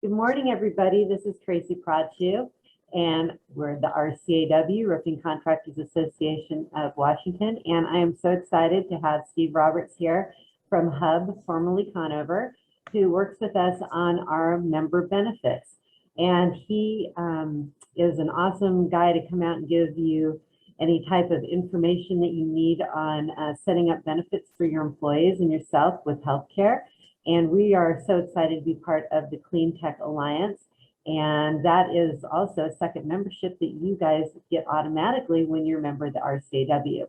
Good morning, everybody. This is Tracy Prodchu, and we're the RCAW, Roofing Contractors Association of Washington, and I am so excited to have Steve Roberts here from Hub, formerly Conover, who works with us on our member benefits. And he is an awesome guy to come out and give you any type of information that you need on setting up benefits for your employees and yourself with healthcare. And we are so excited to be part of the Cleantech Alliance. And that is also a second membership that you guys get automatically when you're a member of the RCAW.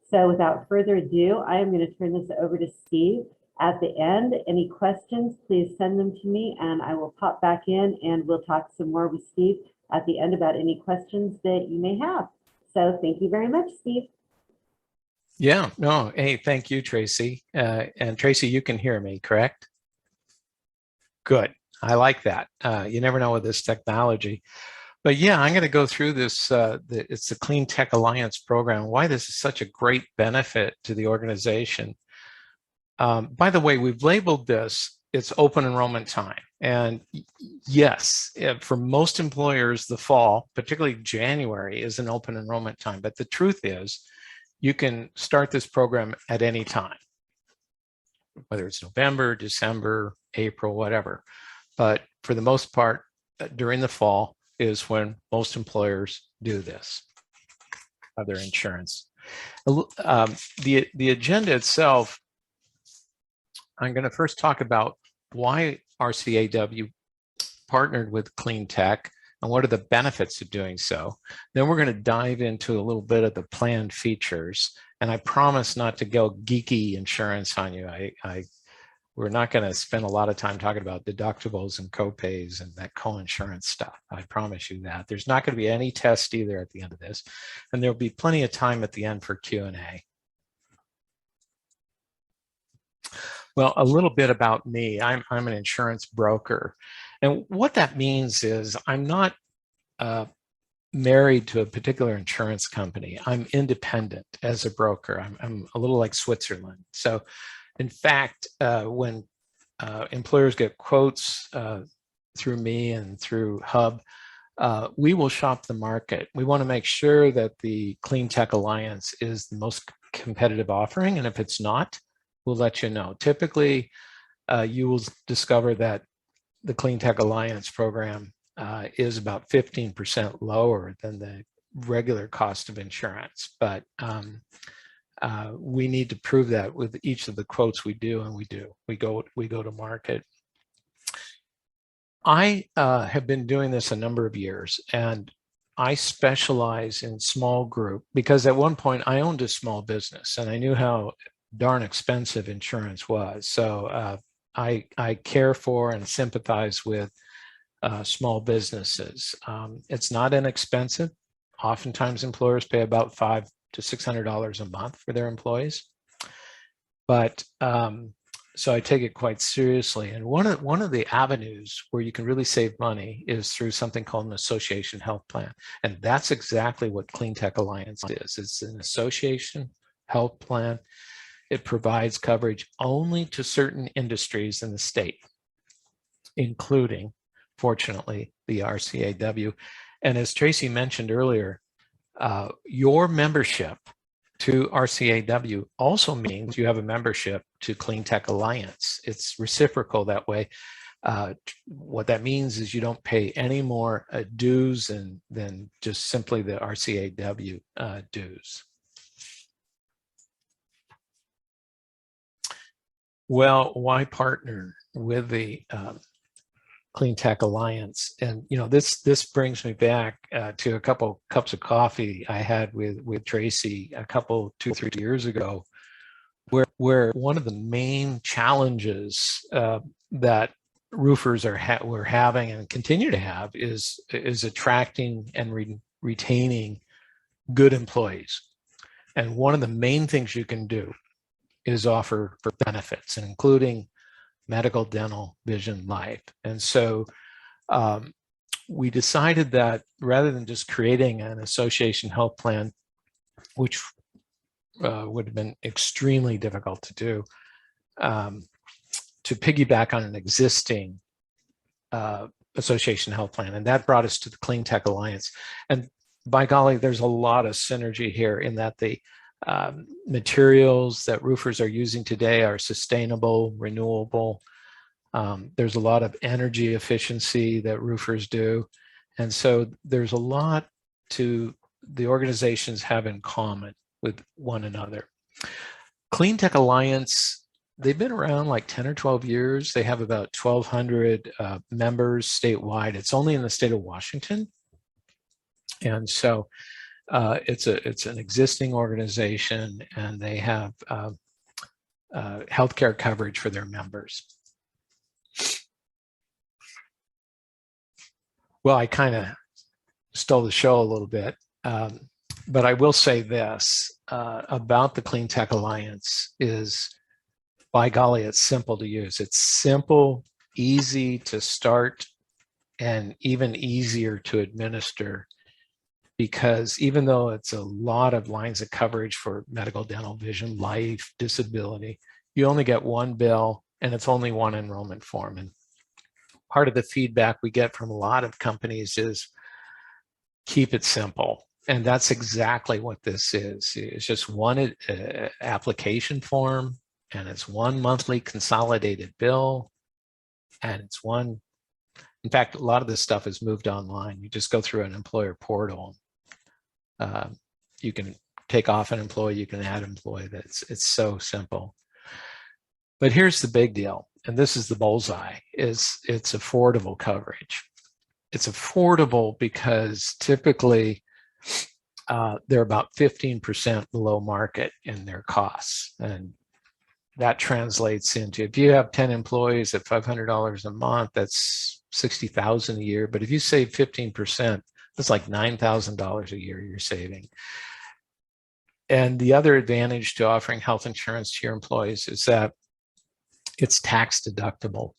So without further ado, I am going to turn this over to Steve at the end. Any questions, please send them to me and I will pop back in and we'll talk some more with Steve at the end about any questions that you may have. So thank you very much, Steve. Yeah, no, hey, thank you, Tracy. And Tracy, you can hear me, correct? Good. I like that. You never know with this technology. But yeah, I'm going to go through this. It's the CleanTech Alliance program, why this is such a great benefit to the organization. By the way, we've labeled this, it's open enrollment time. And yes, for most employers, the fall, particularly January, is an open enrollment time. But the truth is, you can start this program at any time, whether it's November, December, April, whatever. But for the most part, during the fall is when most employers do this, of their insurance. The agenda itself, I'm going to first talk about why RCAW partnered with CleanTech and what are the benefits of doing so. Then we're going to dive into a little bit of the planned features. And I promise not to go geeky insurance on you. We're not going to spend a lot of time talking about deductibles and copays and that co-insurance stuff. I promise you that. There's not going to be any test either at the end of this. And there'll be plenty of time at the end for Q&A. Well, a little bit about me. I'm an insurance broker. And what that means is I'm not married to a particular insurance company. I'm independent as a broker. I'm a little like Switzerland. So in fact, when employers get quotes through me and through Hub, we will shop the market. We want to make sure that the CleanTech Alliance is the most competitive offering. And if it's not, we'll let you know. Typically, you will discover that the CleanTech Alliance program is about 15% lower than the regular cost of insurance. But we need to prove that with each of the quotes we do, and we do. We go to market. I have been doing this a number of years, and I specialize in small group because at one point I owned a small business, and I knew how darn expensive insurance was. So I care for and sympathize with small businesses. It's not inexpensive. Oftentimes employers pay about $500 to $600 a month for their employees. But so I take it quite seriously. And one of the avenues where you can really save money is through something called an association health plan. And that's exactly what CleanTech Alliance is. It's an association health plan. It provides coverage only to certain industries in the state, including, fortunately, the RCAW. And as Tracy mentioned earlier, your membership to RCAW also means you have a membership to CleanTech Alliance. It's reciprocal that way. What that means is you don't pay any more dues than just simply the RCAW dues. Well, why partner with the CleanTech Alliance? And this brings me back to a couple cups of coffee I had with Tracy a couple 2-3 years ago, where one of the main challenges that roofers were having and continue to have is attracting and retaining good employees. And one of the main things you can do is offer for benefits, including medical, dental, vision, life. And so we decided that rather than just creating an association health plan, which would have been extremely difficult to do, to piggyback on an existing association health plan, and that brought us to the Cleantech Alliance. And by golly, there's a lot of synergy here in that the materials that roofers are using today are sustainable, renewable. There's a lot of energy efficiency that roofers do. And so there's a lot to the organizations have in common with one another. Cleantech Alliance, they've been around like 10 or 12 years. They have about 1,200 members statewide. It's only in the state of Washington. And so it's an existing organization, and they have healthcare coverage for their members. Well, I kind of stole the show a little bit, but I will say this about the Cleantech Alliance is, by golly, it's simple to use. It's simple, easy to start, and even easier to administer, because even though it's a lot of lines of coverage for medical, dental, vision, life, disability, you only get one bill, and it's only one enrollment form. And part of the feedback we get from a lot of companies is keep it simple. And that's exactly what this is. It's just one application form, and it's one monthly consolidated bill, and it's one. In fact, a lot of this stuff is moved online. You just go through an employer portal. You can take off an employee, you can add employee. It's so simple. But here's the big deal, and this is the bullseye, is it's affordable coverage. It's affordable because typically they're about 15% below market in their costs. And that translates into, if you have 10 employees at $500 a month, that's $60,000 a year. But if you save 15%, that's like $9,000 a year you're saving. And the other advantage to offering health insurance to your employees is that it's tax deductible.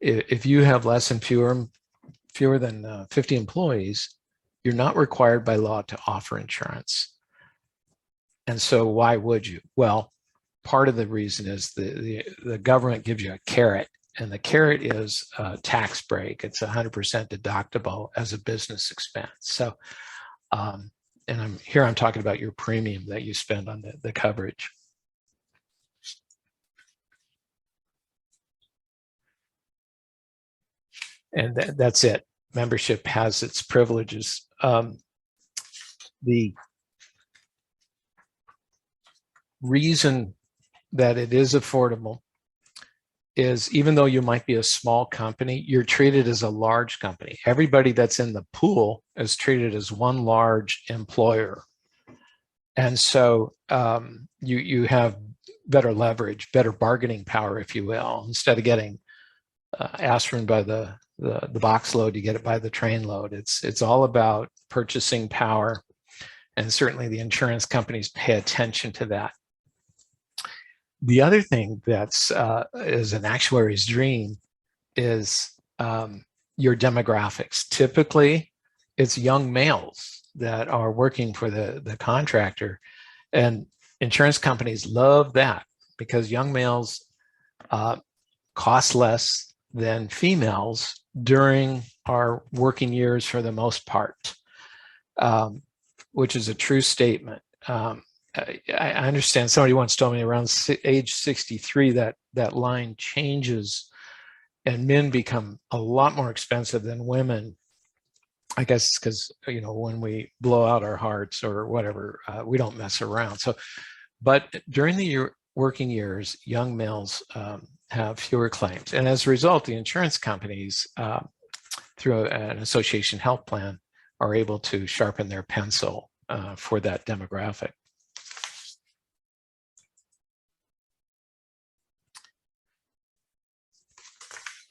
If you have less than fewer than 50 employees, you're not required by law to offer insurance. And so why would you? Well, part of the reason is the government gives you a carrot, and the carrot is a tax break. It's 100% deductible as a business expense. So, and I'm talking about your premium that you spend on the coverage. And that's it. Membership has its privileges. The reason that it is affordable is, even though you might be a small company, you're treated as a large company. Everybody that's in the pool is treated as one large employer. And so you have better leverage, better bargaining power, if you will. Instead of getting aspirin by the box load, you get it by the train load. It's all about purchasing power, and certainly the insurance companies pay attention to that. The other thing that's is an actuary's dream is your demographics. Typically, it's young males that are working for the contractor, and insurance companies love that because young males cost less than females during our working years for the most part, which is a true statement. I understand somebody once told me around age 63 that line changes and men become a lot more expensive than women. I guess it's because, when we blow out our hearts or whatever, we don't mess around. So, but during the working years, young males have fewer claims. And as a result, the insurance companies, through an association health plan, are able to sharpen their pencil for that demographic.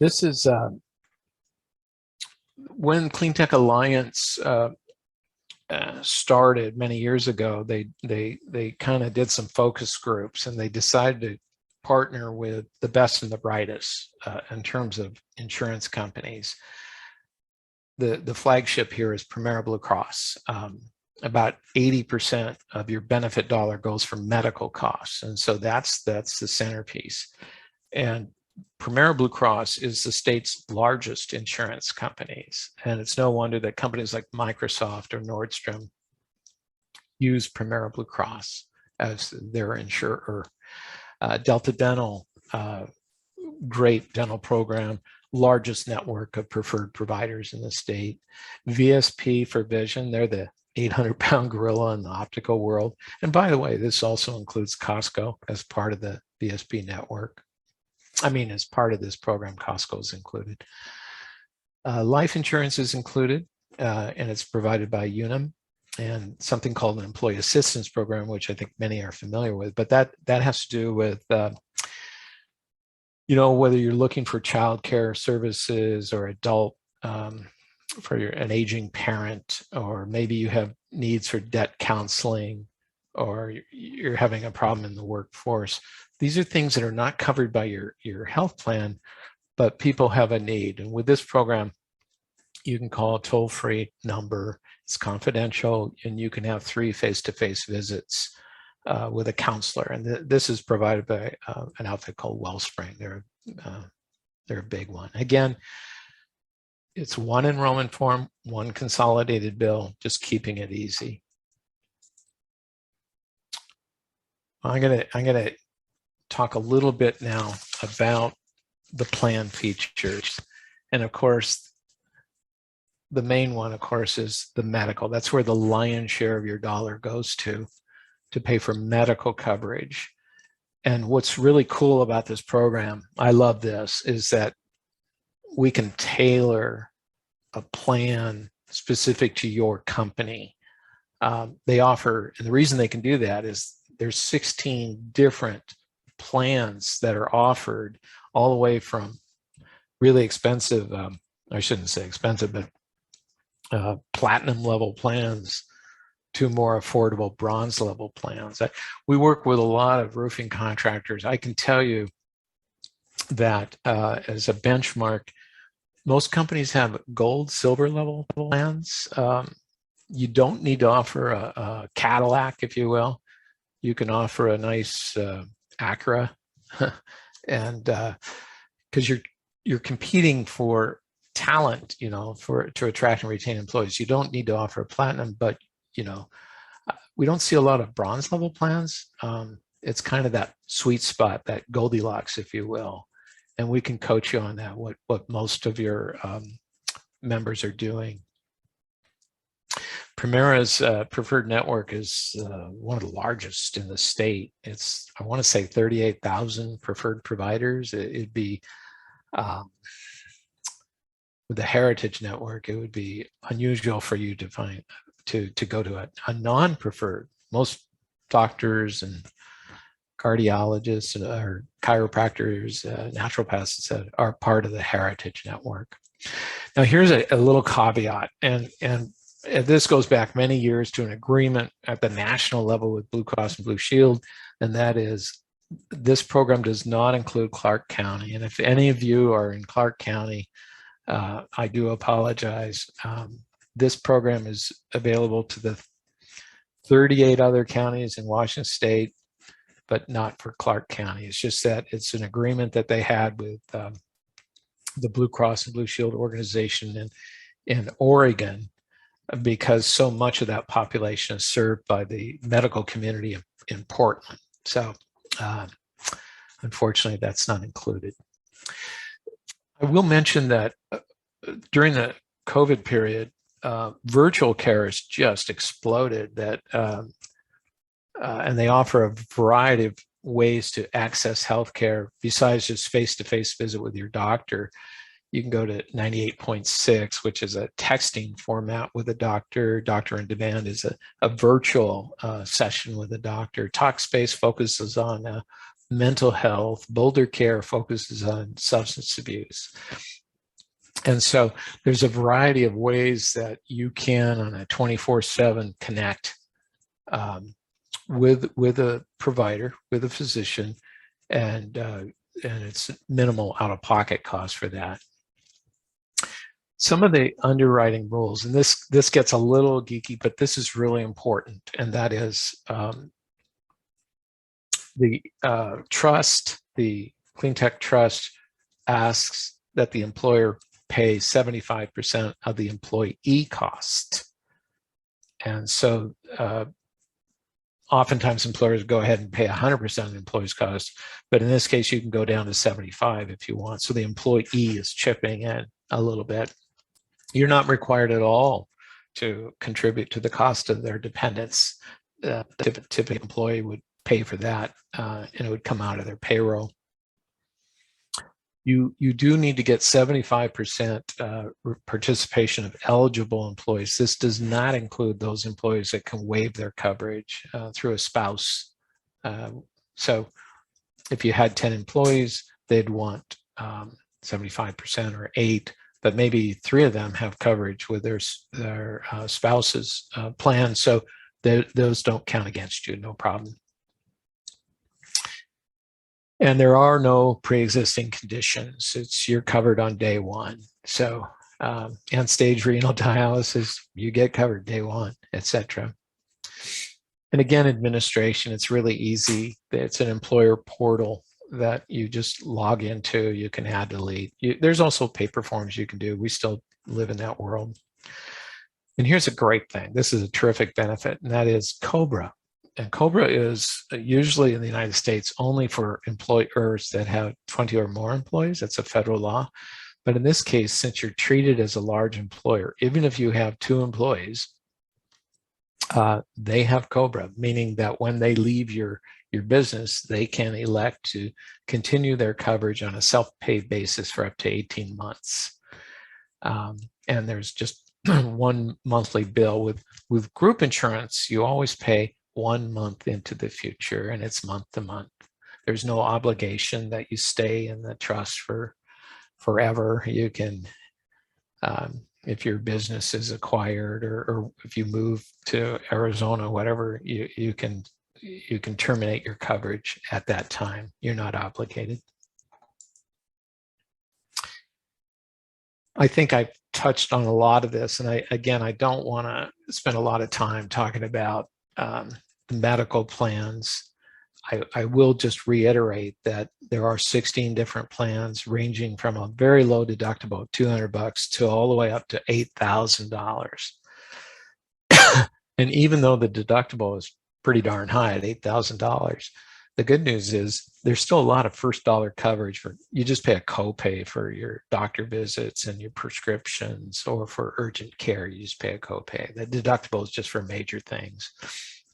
This is when Cleantech Alliance started many years ago. They kind of did some focus groups, and they decided to partner with the best and the brightest in terms of insurance companies. The flagship here is Premier Blue Cross. About 80% of your benefit dollar goes for medical costs, and so that's the centerpiece. And Premera Blue Cross is the state's largest insurance companies, and it's no wonder that companies like Microsoft or Nordstrom use Premera Blue Cross as their insurer. Delta Dental, great dental program, largest network of preferred providers in the state. VSP for vision, they're the 800-pound gorilla in the optical world. And by the way, this also includes Costco as part of the VSP network. I mean, as part of this program, Costco is included. Life insurance is included, and it's provided by Unum, and something called an employee assistance program, which I think many are familiar with. But that has to do with, you know, whether you're looking for childcare services or adult for an aging parent, or maybe you have needs for debt counseling, or you're having a problem in the workforce. These are things that are not covered by your health plan, but people have a need. And with this program, you can call a toll-free number. It's confidential, and you can have 3 face-to-face visits with a counselor. And this is provided by an outfit called Wellspring. They're a big one. Again, it's one enrollment form, one consolidated bill, just keeping it easy. I'm gonna talk a little bit now about the plan features. And of course, the main one, of course, is the medical. That's where the lion's share of your dollar goes to pay for medical coverage. And what's really cool about this program, I love this, is that we can tailor a plan specific to your company. They offer, and the reason they can do that is there's 16 different plans that are offered, all the way from really expensive, I shouldn't say expensive, but platinum level plans to more affordable bronze level plans. We work with a lot of roofing contractors. I can tell you that as a benchmark, most companies have gold, silver level plans. You don't need to offer a Cadillac, if you will. You can offer a nice Acura, and because you're competing for talent, you know, to attract and retain employees. You don't need to offer a platinum, but you know, we don't see a lot of bronze level plans. It's kind of that sweet spot, that Goldilocks, if you will, and we can coach you on that. What most of your members are doing. Premera's preferred network is one of the largest in the state. It's, I want to say, 38,000 preferred providers. It'd be with the Heritage Network, it would be unusual for you to find to go to a non-preferred. Most doctors and cardiologists or chiropractors, naturopaths are part of the Heritage Network. Now, here's a little caveat, and this goes back many years to an agreement at the national level with Blue Cross and Blue Shield, and that is this program does not include Clark County. And if any of you are in Clark County, I do apologize. This program is available to the 38 other counties in Washington State, but not for Clark County. It's just that it's an agreement that they had with the Blue Cross and Blue Shield organization in Oregon, because so much of that population is served by the medical community in Portland. So unfortunately, that's not included. I will mention that during the COVID period, virtual care has just exploded. And they offer a variety of ways to access healthcare besides just face-to-face visit with your doctor. You can go to 98.6, which is a texting format with a doctor. Doctor on Demand is a virtual session with a doctor. Talkspace focuses on mental health. Boulder Care focuses on substance abuse. And so there's a variety of ways that you can, on a 24/7, connect with a provider, with a physician, and it's minimal out-of-pocket cost for that. Some of the underwriting rules, and this gets a little geeky, but this is really important, and that is the trust, the CleanTech Trust, asks that the employer pay 75% of the employee cost. And so oftentimes employers go ahead and pay 100% of the employee's cost, but in this case, you can go down to 75 if you want. So the employee is chipping in a little bit. You're not required at all to contribute to the cost of their dependents. Typically, employee would pay for that, and it would come out of their payroll. You do need to get 75% participation of eligible employees. This does not include those employees that can waive their coverage through a spouse. So if you had 10 employees, they'd want 75% or 8, but maybe 3 of them have coverage with their spouse's plan. So those don't count against you, no problem. And there are no pre-existing conditions. You're covered on day one. So end-stage renal dialysis, you get covered day one, etc. And again, administration, it's really easy. It's an employer portal that you just log into. You can add, delete. There's also paper forms you can do. We still live in that world. And here's a great thing. This is a terrific benefit, and that is COBRA. And COBRA is usually in the United States only for employers that have 20 or more employees. That's a federal law. But in this case, since you're treated as a large employer, even if you have 2 employees, they have COBRA, meaning that when they leave your business, they can elect to continue their coverage on a self-pay basis for up to 18 months. And there's just one monthly bill. With group insurance, you always pay 1 month into the future, and it's month to month. There's no obligation that you stay in the trust for forever. You can, if your business is acquired or if you move to Arizona, whatever, you can terminate your coverage at that time. You're not obligated. I think I've touched on a lot of this, and I don't want to spend a lot of time talking about the medical plans. I will just reiterate that there are 16 different plans ranging from a very low deductible of $200 to all the way up to $8,000. And even though the deductible is pretty darn high at $8,000, the good news is there's still a lot of first dollar coverage. You just pay a copay for your doctor visits and your prescriptions, or for urgent care, you just pay a copay. The deductible is just for major things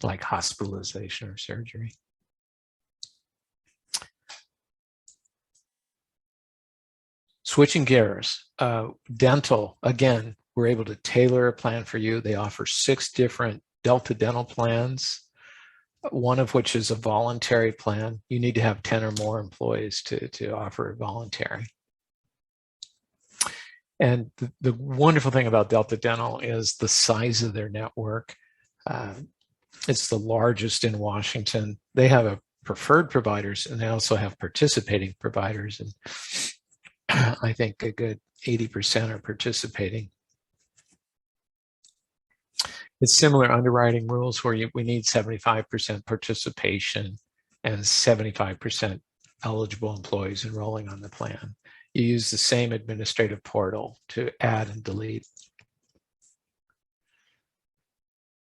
like hospitalization or surgery. Switching gears, dental, again, we're able to tailor a plan for you. They offer 6 different Delta dental plans, one of which is a voluntary plan. You need to have 10 or more employees to offer a voluntary. And the wonderful thing about Delta Dental is the size of their network. It's the largest in Washington. They have a preferred providers, and they also have participating providers. And I think a good 80% are participating. It's similar underwriting rules where we need 75% participation and 75% eligible employees enrolling on the plan. You use the same administrative portal to add and delete.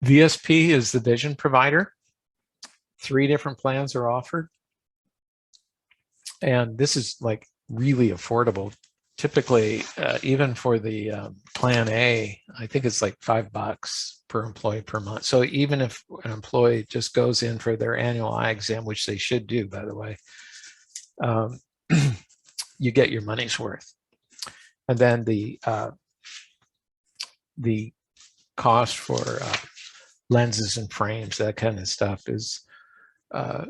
VSP is the vision provider. 3 different plans are offered. And this is like really affordable. Typically, even for the plan A, I think it's like $5 per employee per month. So even if an employee just goes in for their annual eye exam, which they should do, by the way, you get your money's worth. And then the cost for lenses and frames, that kind of stuff, is an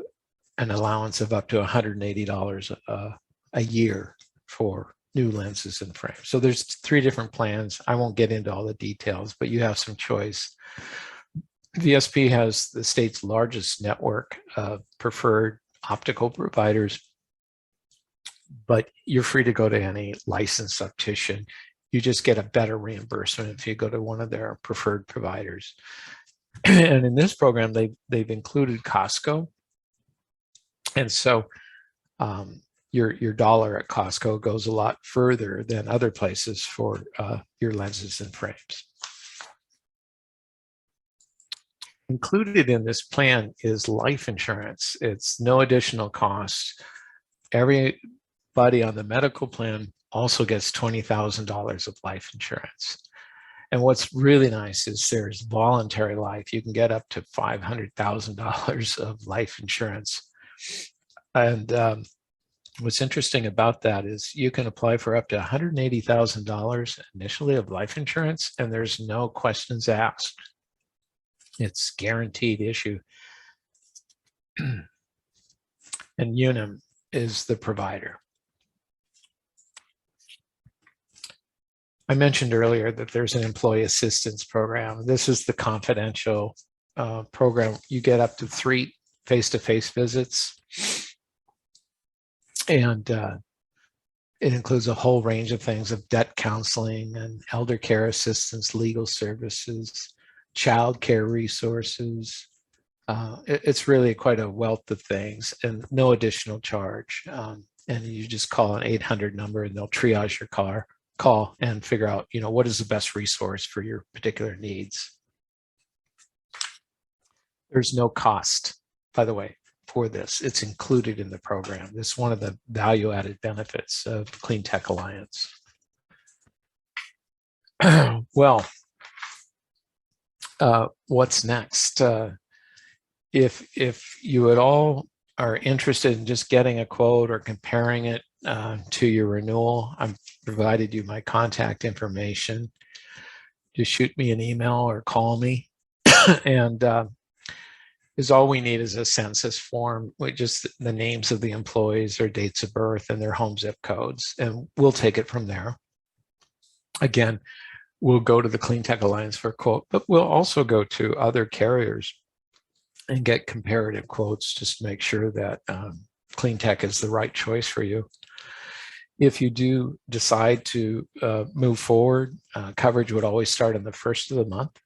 allowance of up to $180 a year for new lenses and frames. So there's 3 different plans. I won't get into all the details, but you have some choice. VSP has the state's largest network of preferred optical providers, but you're free to go to any licensed optician. You just get a better reimbursement if you go to one of their preferred providers. And in this program, they've included Costco. And so your dollar at Costco goes a lot further than other places for your lenses and frames. Included in this plan is life insurance. It's no additional cost. Everybody on the medical plan also gets $20,000 of life insurance. And what's really nice is there's voluntary life. You can get up to $500,000 of life insurance. And what's interesting about that is you can apply for up to $180,000 initially of life insurance, and there's no questions asked. It's guaranteed issue. And Unum is the provider. I mentioned earlier that there's an employee assistance program. This is the confidential program. You get up to 3 face-to-face visits. And it includes a whole range of things of debt counseling and elder care assistance, legal services, child care resources. It's really quite a wealth of things and no additional charge. And you just call an 800 number and they'll triage your call and figure out, what is the best resource for your particular needs. There's no cost, by the way, for this. It's included in the program. This is one of the value-added benefits of CleanTech Alliance. Well, what's next? If you at all are interested in just getting a quote or comparing it to your renewal, I've provided you my contact information. Just shoot me an email or call me. And all we need is a census form with just the names of the employees, their dates of birth, and their home zip codes, and we'll take it from there. Again, we'll go to the CleanTech Alliance for a quote, but we'll also go to other carriers and get comparative quotes just to make sure that CleanTech is the right choice for you. If you do decide to move forward, coverage would always start on the 1st of the month.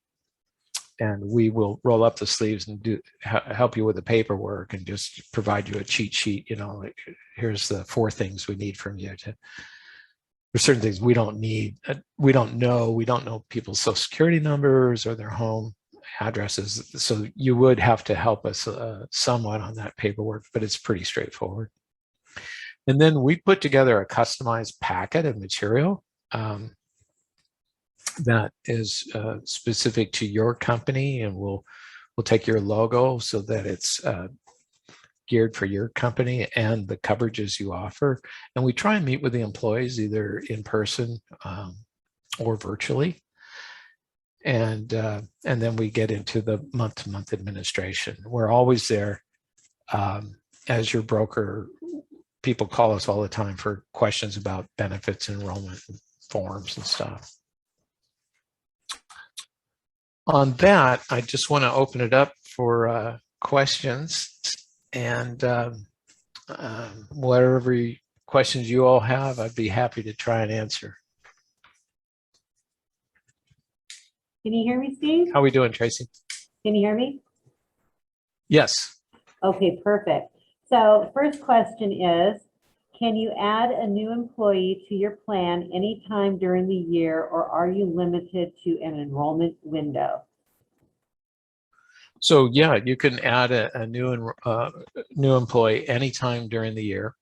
And we will roll up the sleeves and help you with the paperwork and just provide you a cheat sheet. Like, here's the 4 things we need from you. There's certain things we don't need. We don't know people's social security numbers or their home addresses. So you would have to help us somewhat on that paperwork, but it's pretty straightforward. And then we put together a customized packet of material that is specific to your company, and we'll take your logo so that it's geared for your company and the coverages you offer. And we try and meet with the employees either in person or virtually. And then we get into the month-to-month administration. We're always there as your broker. People call us all the time for questions about benefits, enrollment, and forms and stuff. On that, I just want to open it up for questions, and whatever questions you all have, I'd be happy to try and answer. Can you hear me, Steve? How are we doing, Tracy? Can you hear me? Yes. Okay, perfect. So first question is, can you add a new employee to your plan anytime during the year, or are you limited to an enrollment window? So yeah, you can add a new employee anytime during the year.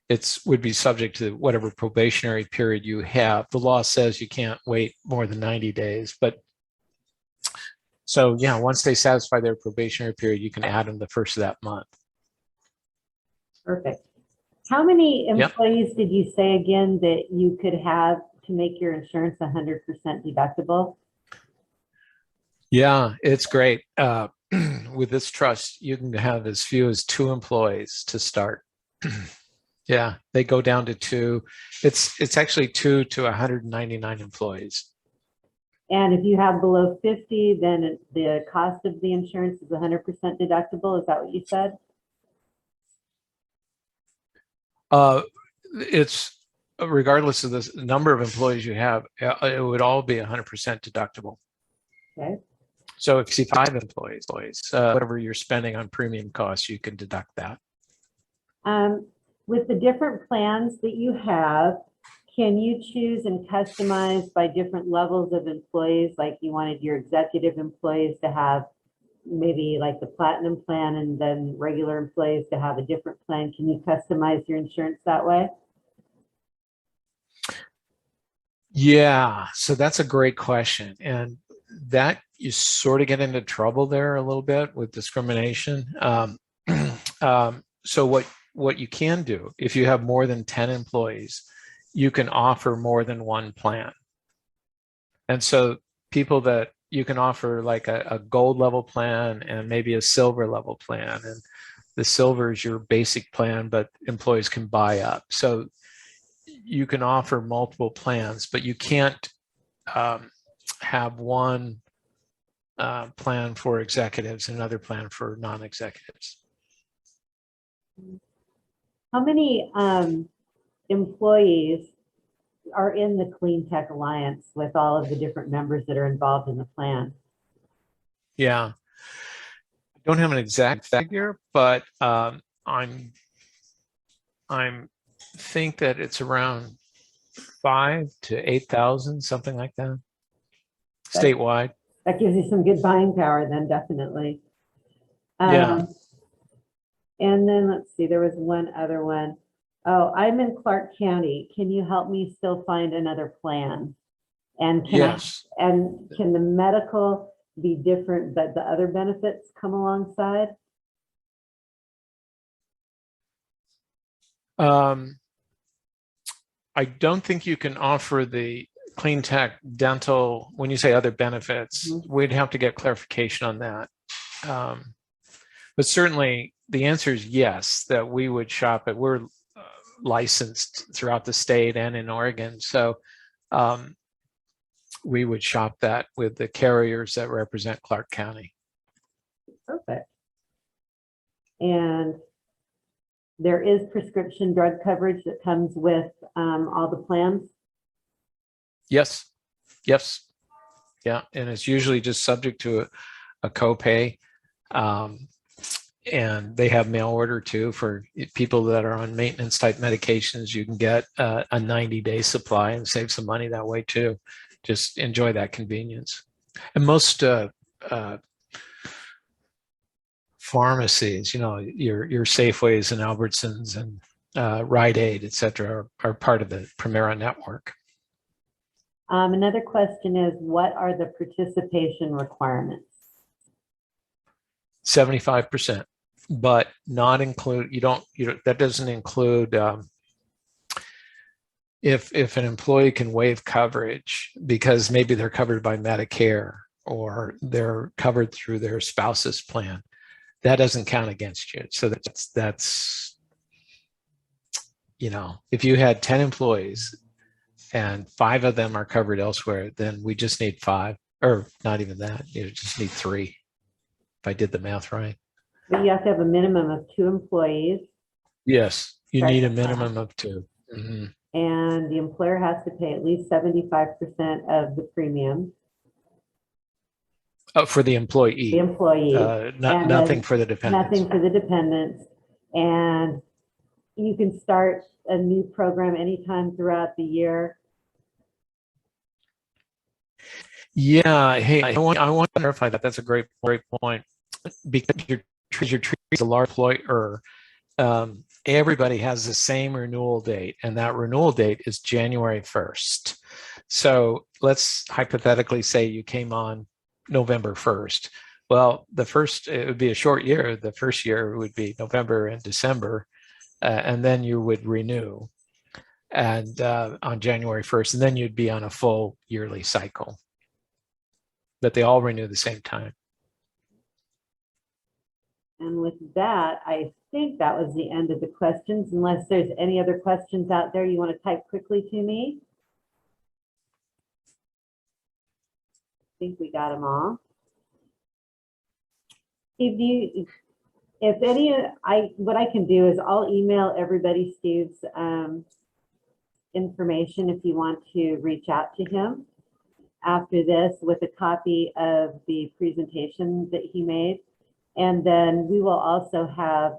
It would be subject to whatever probationary period you have. The law says you can't wait more than 90 days, but so yeah, once they satisfy their probationary period, you can add them the 1st of that month. Perfect. How many employees did you say again that you could have to make your insurance 100% deductible? Yeah, it's great. With this trust, you can have as few as 2 employees to start. Yeah, they go down to 2. It's actually 2 to 199 employees. And if you have below 50, then the cost of the insurance is 100% deductible. Is that what you said? It's regardless of the number of employees you have, it would all be 100% deductible. Okay. So if you see 5 employees, whatever you're spending on premium costs, you can deduct that. With the different plans that you have, can you choose and customize by different levels of employees? Like you wanted your executive employees to have maybe like the platinum plan and then regular employees to have a different plan. Can you customize your insurance that way? Yeah, so that's a great question. And that you sort of get into trouble there a little bit with discrimination. So what you can do, if you have more than 10 employees, you can offer more than one plan. And so people that you can offer like a gold level plan and maybe a silver level plan. And the silver is your basic plan, but employees can buy up. So you can offer multiple plans, but you can't have one plan for executives and another plan for non-executives. How many employees are in the Cleantech Alliance with all of the different members that are involved in the plan? Yeah, I don't have an exact figure, but I'm think that it's around 5,000 to 8,000, something like that, statewide. That gives you some good buying power then, definitely. Yeah. And then let's see, there was one other one. Oh, I'm in Clark County. Can you help me still find another plan? And can Yes. and can the medical be different, but the other benefits come alongside? I don't think you can offer the CleanTech dental, when you say other benefits, we'd have to get clarification on that. But certainly the answer is yes, that we would shop it. We're licensed throughout the state and in Oregon. So we would shop that with the carriers that represent Clark County. Perfect. And there is prescription drug coverage that comes with all the plans? Yes. Yes. Yeah. And it's usually just subject to a copay. And they have mail order too for people that are on maintenance type medications. You can get a 90-day supply and save some money that way too. Just enjoy that convenience. And most pharmacies, you know, your Safeways and Albertsons and Rite Aid, et cetera, are part of the Primera network. Another question is, what are the participation requirements? 75%, but not include, that doesn't include if an employee can waive coverage because maybe they're covered by Medicare or they're covered through their spouse's plan, that doesn't count against you. So that's you know, if you had 10 employees and 5 of them are covered elsewhere, then we just need 5, or not even that, you just need 3, if I did the math right. But you have to have a minimum of 2 employees. Yes, you need a minimum of 2. Mm-hmm. And the employer has to pay at least 75% of the premium. Oh, for the employee. The employee. Nothing for the dependents. Nothing for the dependents. And you can start a new program anytime throughout the year. Yeah, hey, I want to clarify that. That's a great point. Because you're treated as a large employer, everybody has the same renewal date, and that renewal date is January 1st. So let's hypothetically say you came on November 1st. Well, it would be a short year. The first year would be November and December, and then you would renew and on January 1st, and then you'd be on a full yearly cycle. But they all renew the same time. And with that, I think that was the end of the questions, unless there's any other questions out there you want to type quickly to me. I think we got them all. What I can do is I'll email everybody Steve's information if you want to reach out to him after this with a copy of the presentation that he made. And then we will also have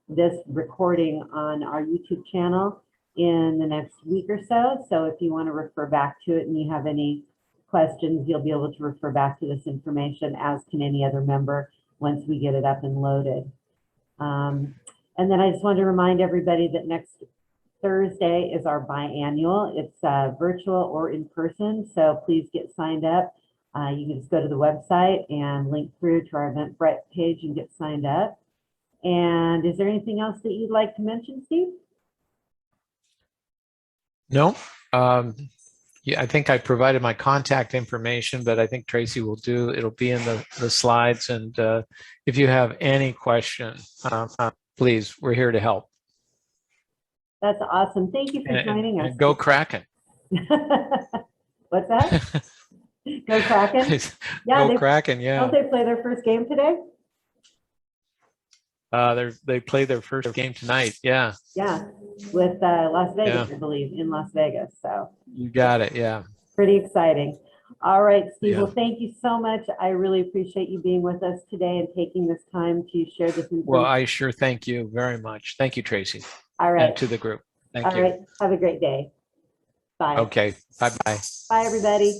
this recording on our YouTube channel in the next week or so. So if you want to refer back to it and you have any questions, you'll be able to refer back to this information, as can any other member once we get it up and loaded. And then I just wanted to remind everybody that next Thursday is our biannual. It's virtual or in person, so please get signed up. You can just go to the website and link through to our Eventbrite page and get signed up. And is there anything else that you'd like to mention, Steve? No. Yeah, I think I provided my contact information, but I think Tracy will do, it'll be in the slides. And if you have any question, please, we're here to help. That's awesome. Thank you for joining us. And go Kraken. What's that? Go Kraken? Yeah, go Kraken, yeah. Don't they play their first game today? They play their first game tonight. Yeah. Yeah, with Las Vegas, I believe, in Las Vegas. So you got it. Yeah. Pretty exciting. All right, Steve. Yeah. Well, thank you so much. I really appreciate you being with us today and taking this time to share this information. Well, I sure thank you very much. Thank you, Tracy. All right. And to the group. Thank you. All right. Have a great day. Bye. Okay. Bye-bye. Bye, everybody.